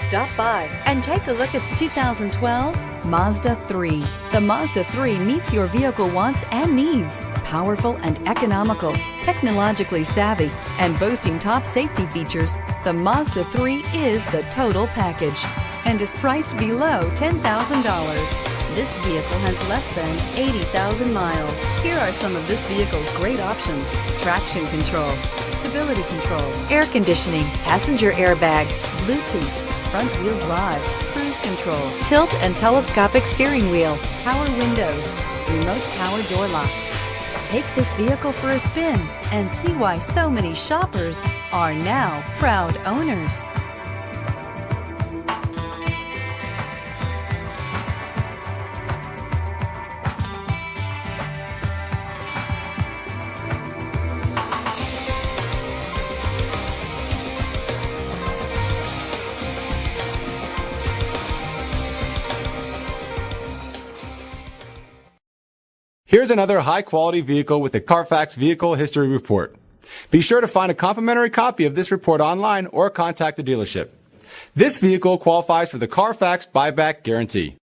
Stop by and take a look at the 2012 Mazda 3. The Mazda 3 meets your vehicle wants and needs. Powerful and economical, technologically savvy, and boasting top safety features, the Mazda 3 is the total package and is priced below $10,000. This vehicle has less than 80,000 miles. Here are some of this vehicle's great options: traction control, stability control, air conditioning, passenger airbag, Bluetooth, front wheel drive, cruise control, tilt and telescopic steering wheel, power windows, remote power door locks. Take this vehicle for a spin and see why so many shoppers are now proud owners. Here's another high-quality vehicle with a Carfax Vehicle History Report. Be sure to find a complimentary copy of this report online or contact the dealership. This vehicle qualifies for the Carfax Buyback Guarantee.